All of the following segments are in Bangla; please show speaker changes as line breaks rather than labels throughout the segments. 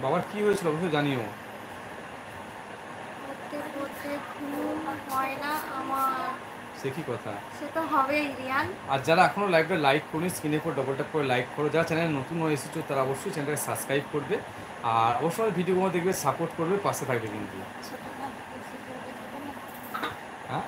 বাবার কি হয়েছিল অবশ্যই জানিও।
পড়তে পড়তে ঘুম হয় না আমার।
সে কি কথা?
সে তো হবেই রিয়ান।
আর যারা এখনও লাইভটা লাইক করুন, স্ক্রিনে উপর ডবল ট্যাপ করে লাইক করো। যারা চ্যানেলে নতুন হয়ে এসেছো তারা অবশ্যই চ্যানেলটাকে সাবস্ক্রাইব করবে, আর অবশ্যই ভিডিওগুলো দেখবে, সাপোর্ট করবে, পাশে থাকবে কিন্তু। হ্যাঁ,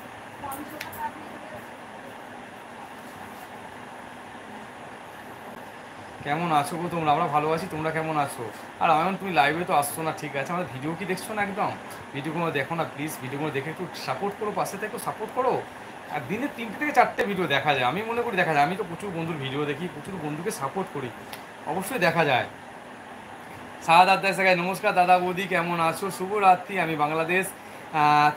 কেমন আছো গো তোমরা? আমরা ভালো আছি, তোমরা কেমন আছো? আর আমার তুমি লাইভে তো আসছো না, ঠিক আছে, আমাদের ভিডিও কি দেখছো না? একদম ভিডিওগুলো দেখো না প্লিজ, ভিডিওগুলো দেখে একটু সাপোর্ট করো, পাশে থেকে সাপোর্ট করো। আর দিনে 3টে থেকে 4টে ভিডিও দেখা যায়, আমি মনে করি দেখা যায়। আমি তো প্রচুর বন্ধুর ভিডিও দেখি, প্রচুর বন্ধুকে সাপোর্ট করি, অবশ্যই দেখা যায়। শাহাদাত দেশাই, নমস্কার দাদা বৌদি, কেমন আছো? শুভরাত্রি। আমি বাংলাদেশ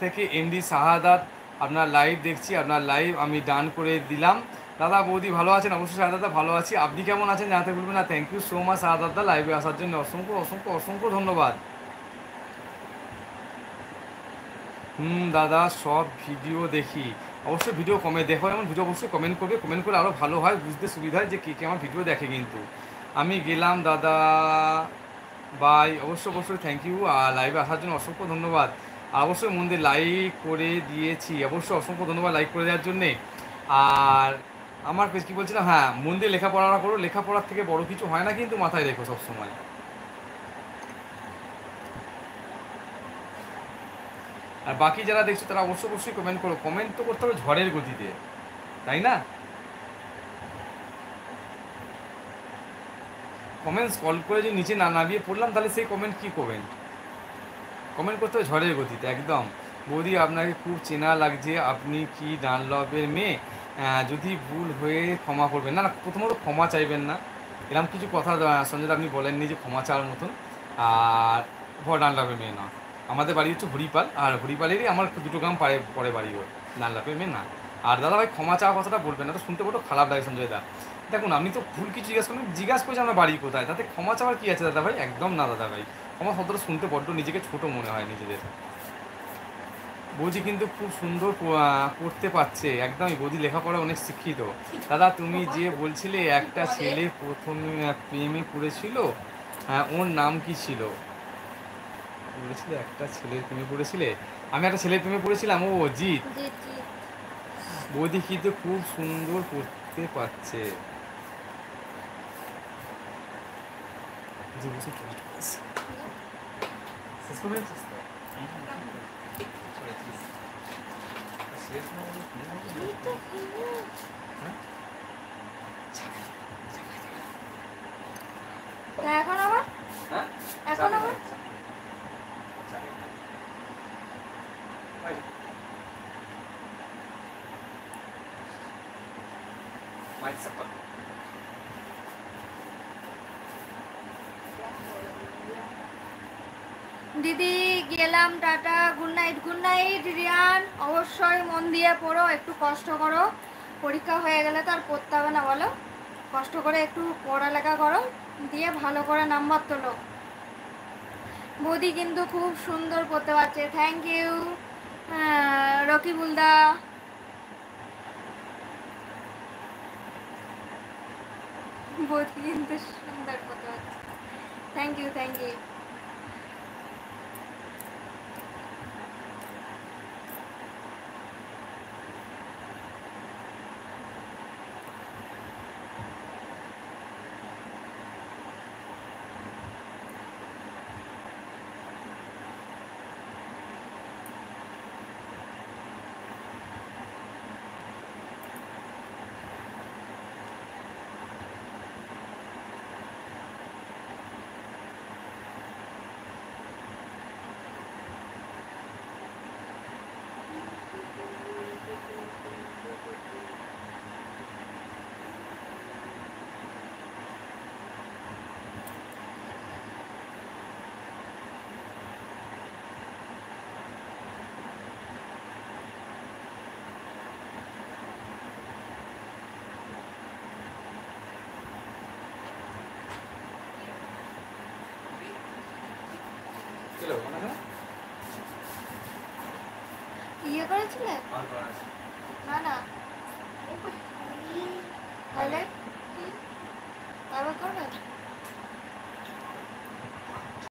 থেকে এমডি শাহাদাত আপনার লাইভ দেখছি, আপনার লাইভ আমি ডান করে দিলাম। দাদা বৌদি ভালো আছেন? অবশ্যই শাহাদাত ভালো আছি, আপনি কেমন আছেন জানাতে ভুলবেন না। থ্যাংক ইউ সো মাচ শাহাদাত, লাইভে আসার জন্য অসংখ্য অসংখ্য অসংখ্য ধন্যবাদ। দাদা সব ভিডিও দেখি, অবশ্যই ভিডিও কমে দেখো, এমন ভিডিও অবশ্যই কমেন্ট করবে, কমেন্ট করে আরও ভালো হয়, বুঝতে সুবিধা হয় যে কে কে আমার ভিডিও দেখে কিন্তু। আমি গেলাম দাদা, বাই। অবশ্যই অবশ্যই থ্যাংক ইউ, আর লাইভে আসার জন্য অসংখ্য ধন্যবাদ। আর অবশ্যই মন দিয়ে লাইক করে দিয়েছি, অবশ্যই অসংখ্য ধন্যবাদ লাইক করে দেওয়ার জন্যে। আর আমার কী বলছিলাম, হ্যাঁ, মন দিয়ে লেখাপড়া করো, লেখাপড়ার থেকে বড় কিছু হয় না কিন্তু, মাথায় রেখো সবসময়। আর বাকি যারা দেখছো তারা অবশ্যই অবশ্যই কমেন্ট করো, কমেন্ট তো করতে হবে ঝড়ের গতিতে, তাই না? কমেন্ট স্ক্রল করে যদি নিচে না নামিয়ে পড়লাম তাহলে সেই কমেন্ট কী কমেন্ট? কমেন্ট করতে হবে ঝড়ের গতিতে একদম। বৌদি আপনাকে খুব চেনা লাগছে, আপনি কি ডানলপের মেয়ে? যদি ভুল হয়ে ক্ষমা করবেন। না না, প্রথমত ক্ষমা চাইবেন না, এরকম কিছু কথা সঞ্জয় আপনি বলেননি যে ক্ষমা চাওয়ার মতন। আর ডানলপের মেয়ে না, আমাদের বাড়ি হচ্ছে হরিপাল, আর হরিপালেরই আমার 2 গ্রাম পরে পরে বাড়ি ওর, ডানলপের মেয়ে না। আর দাদা ভাই ক্ষমা চাওয়ার কথাটা বলবেন না, তো শুনতে বড় খারাপ লাগে সঞ্জয় দা। দেখুন আপনি তো ভুল কিছু জিজ্ঞাসা করছি আমার বাড়ি কোথায়, তাতে ক্ষমা চাওয়ার কী আছে দাদা ভাই? একদম না দাদা ভাই, আমার শব্দটা শুনতে বড্ড নিজেকে ছোট মনে হয় নিজেদের। বৌদি কিন্তু খুব সুন্দর পড়তে পারছে, একদমই বৌদি লেখাপড়া অনেক শিক্ষিত। দাদা তুমি যে বলছিলে একটা ছেলে প্রথমে প্রেমে পড়েছিল, ওর নাম কি ছিল? বলেছিলে একটা ছেলের প্রেমে পড়েছিলে, আমি একটা ছেলের প্রেমে পড়েছিলাম, ও জিৎ।
জি জি।
বৌদি কিন্তু খুব সুন্দর পড়তে পারছে। জি বুঝতে পেরেছি। শেষ করে দিয়েছিস তো? শেষ না হলে কি হবে? হ্যাঁ?
তা এখন আবার,
হ্যাঁ?
এখন আবার দিদি গেলাম, tata, good night. Good night Riyan. অবশ্যই মন দিয়ে পড়ো, একটু কষ্ট করো, পরীক্ষা হয়ে গেলে তো আর পড়তে হবে না বলো। কষ্ট করে একটু পড়ালেখা করো, দিয়ে ভালো করে নাম্বার তোলো। বৌদি কিন্তু খুব সুন্দর পড়তে পারছে, থ্যাংক ইউ রকিবুলদা। বৌদি কিন্তু সুন্দর পড়তে পারছে, থ্যাংক ইউ থ্যাংক ইউ। ইয়ে করেছিলে? না না, তাহলে তারপর করবে।